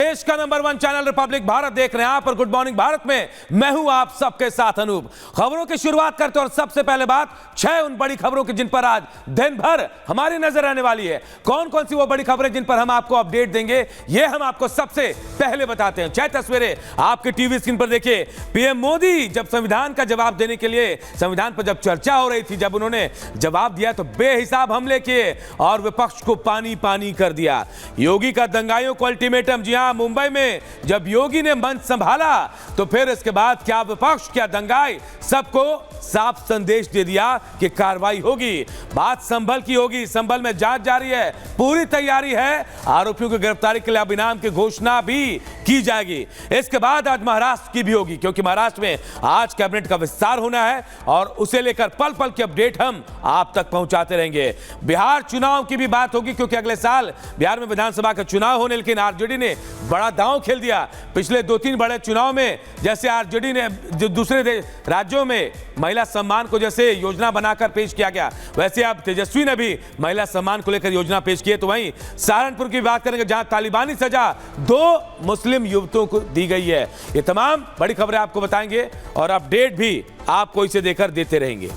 देश का number 1 channel Republic Bharat देख रहे हैं आप और गुड मॉर्निंग भारत में मैं हूं आप सबके साथ अनूप। खबरों की शुरुआत करते हैं और सबसे पहले बात 6 उन बड़ी खबरों की जिन पर आज दिन भर हमारी नजर रहने वाली है। कौन कौन सी वो बड़ी खबरें जिन पर हम आपको अपडेट देंगे ये हम आपको सबसे पहले बताते हैं। 6 तस्वीरें आपके टीवी स्क्रीन पर देखिए। पीएम मोदी जब संविधान का जवाब देने के लिए संविधान पर जब चर्चा हो रही थी, जब उन्होंने जवाब दिया तो बेहिसाब हमले किए और विपक्ष को पानी पानी कर दिया। योगी का दंगाइयों को अल्टीमेटम। जी हां, मुंबई में जब योगी ने मंच संभाला तो फिर इसके बाद क्या विपक्ष क्या दंगाई सबको साफ संदेश दे दिया कि कार्रवाई होगी। बात संभल की होगी। संभल में जांच जारी है, पूरी तैयारी है। आरोपियों की गिरफ्तारी के लिए अब इनाम की घोषणा भी की जाएगी। इसके बाद आज महाराष्ट्र की भी होगी क्योंकि महाराष्ट्र में आज कैबिनेट का विस्तार होना है और उसे लेकर पल पल की अपडेट हम आप तक पहुंचाते रहेंगे। बिहार चुनाव की भी बात होगी क्योंकि अगले साल बिहार में विधानसभा का चुनाव होने, लेकिन आरजेडी ने बड़ा दांव खेल दिया। पिछले 2-3 बड़े चुनाव में जैसे आरजेडी ने दूसरे राज्यों में महिला सम्मान को जैसे योजना बनाकर पेश किया गया, वैसे अब तेजस्वी ने भी महिला सम्मान को लेकर योजना पेश की है। तो वहीं सहारनपुर की बात करेंगे जहां तालिबानी सजा 2 मुस्लिम युवकों को दी गई है। ये तमाम बड़ी खबरें आपको बताएंगे और अपडेट भी आपको इसे देकर देते रहेंगे।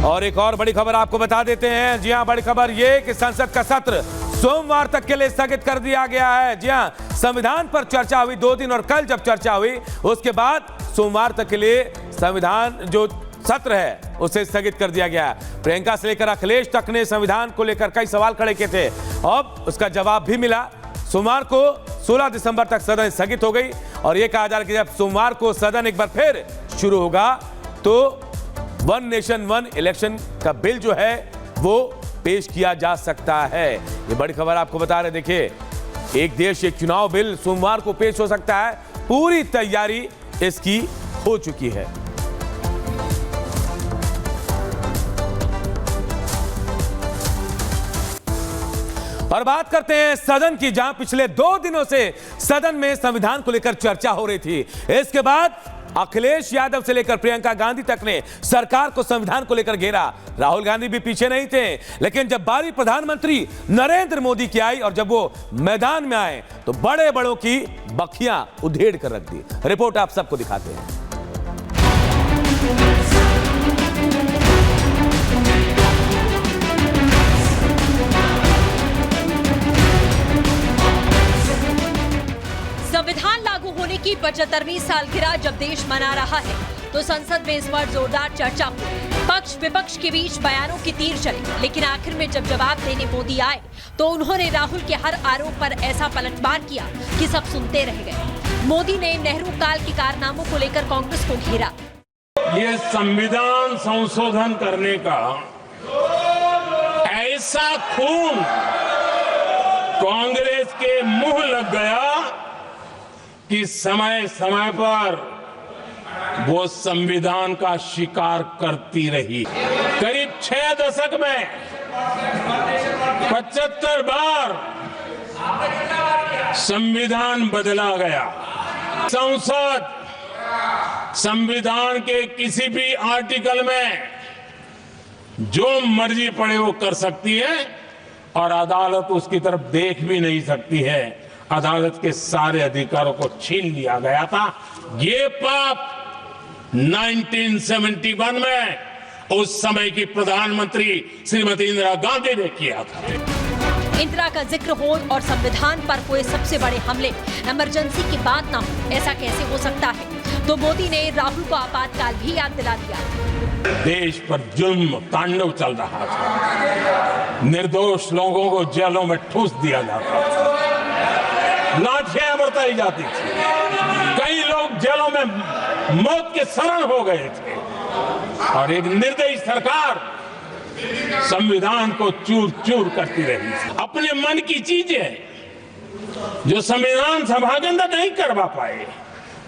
और एक और बड़ी खबर आपको बता देते हैं। जी हां, बड़ी खबर ये कि संसद का सत्र सोमवार तक के लिए स्थगित कर दिया गया है। जी हां, संविधान पर चर्चा हुई 2 दिन और कल जब चर्चा हुई उसके बाद सोमवार तक के लिए संविधान जो सत्र है उसे स्थगित कर दिया गया। प्रियंका से लेकर अखिलेश तक ने संविधान को लेकर कई सवाल खड़े किए थे। अब उसका जवाब भी मिला। सोमवार को 16 दिसंबर तक सदन स्थगित हो गई और यह कहा जा रहा है कि जब सोमवार को सदन एक बार फिर शुरू होगा तो 1 नेशन 1 इलेक्शन का बिल जो है वो पेश किया जा सकता है। ये बड़ी खबर आपको बता रहे। देखिए, एक देश एक चुनाव बिल सोमवार को पेश हो सकता है। पूरी तैयारी इसकी हो चुकी है। और बात करते हैं सदन की, जहां पिछले 2 दिनों से सदन में संविधान को लेकर चर्चा हो रही थी। इसके बाद अखिलेश यादव से लेकर प्रियंका गांधी तक ने सरकार को संविधान को लेकर घेरा। राहुल गांधी भी पीछे नहीं थे, लेकिन जब बारी प्रधानमंत्री नरेंद्र मोदी की आई और जब वो मैदान में आए तो बड़े बड़ों की बखियां उधेड़ कर रख दी। रिपोर्ट आप सबको दिखाते हैं। संविधान लागू होने की 75वीं सालगिरह जब देश मना रहा है तो संसद में इस पर जोरदार चर्चा हुई। पक्ष विपक्ष के बीच बयानों की तीर चली, लेकिन आखिर में जब जवाब देने मोदी आए तो उन्होंने राहुल के हर आरोप पर ऐसा पलटवार किया कि सब सुनते रह गए। मोदी ने नेहरू काल के कारनामों को लेकर कांग्रेस को घेरा। ये संविधान संशोधन करने का ऐसा खून कांग्रेस के मुंह लग गया कि समय समय पर वो संविधान का शिकार करती रही। करीब 6 दशक में 75 बार संविधान बदला गया। संसद संविधान के किसी भी आर्टिकल में जो मर्जी पड़े वो कर सकती है और अदालत उसकी तरफ देख भी नहीं सकती है। अदालत के सारे अधिकारों को छीन लिया गया था। ये पाप 1971 में उस समय की प्रधानमंत्री श्रीमती इंदिरा गांधी ने किया था। इंदिरा का जिक्र हो और संविधान पर हुए सबसे बड़े हमले इमरजेंसी की बात ना हो, ऐसा कैसे हो सकता है? तो मोदी ने राहुल को आपातकाल भी याद दिला दिया। देश पर जुल्म तांडव चल रहा था। निर्दोष लोगों को जेलों में ठूस दिया जाता था, लाठियां बरताई जाती थी, कई लोग जेलों में मौत के शरण हो गए थे और एक निर्दयी सरकार संविधान को चूर चूर करती रही। अपने मन की चीजें जो संविधान सभा के अंदर नहीं करवा पाए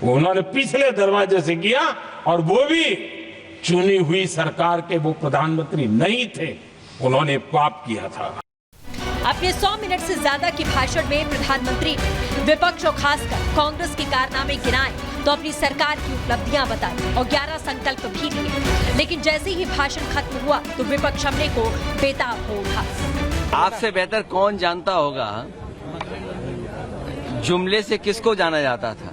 वो उन्होंने पिछले दरवाजे से किया और वो भी चुनी हुई सरकार के वो प्रधानमंत्री नहीं थे, उन्होंने पाप किया था। अपने 100 मिनट से ज्यादा के भाषण में प्रधानमंत्री ने विपक्ष और खासकर कांग्रेस के कारनामे गिनाए तो अपनी सरकार की उपलब्धियां बताई और 11 संकल्प भी लिए। लेकिन जैसे ही भाषण खत्म हुआ तो विपक्ष हमले को बेताब हो उठा। आपसे बेहतर कौन जानता होगा जुमले से किसको जाना जाता था।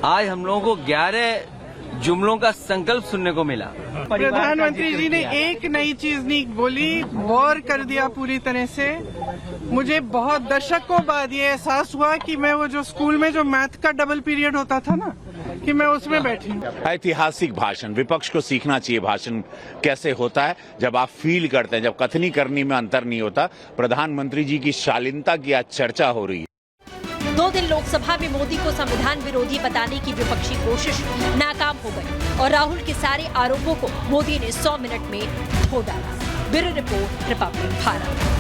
आज हम लोगों को 11 जुमलों का संकल्प सुनने को मिला। प्रधानमंत्री जी ने एक नई चीज नहीं बोली, वॉर कर दिया पूरी तरह से। मुझे बहुत दशकों बाद ये एहसास हुआ कि मैं वो जो स्कूल में जो मैथ का डबल पीरियड होता था ना, कि मैं उसमें बैठी हूँ। ऐतिहासिक भाषण, विपक्ष को सीखना चाहिए भाषण कैसे होता है, जब आप फील करते हैं, जब कथनी करनी में अंतर नहीं होता। प्रधानमंत्री जी की शालीनता की आज चर्चा हो रही है। 2 दिन लोकसभा में मोदी को संविधान विरोधी बताने की विपक्षी कोशिश नाकाम हो गई और राहुल के सारे आरोपों को मोदी ने 100 मिनट में धो डाला। Bureau report, Republic Bharat.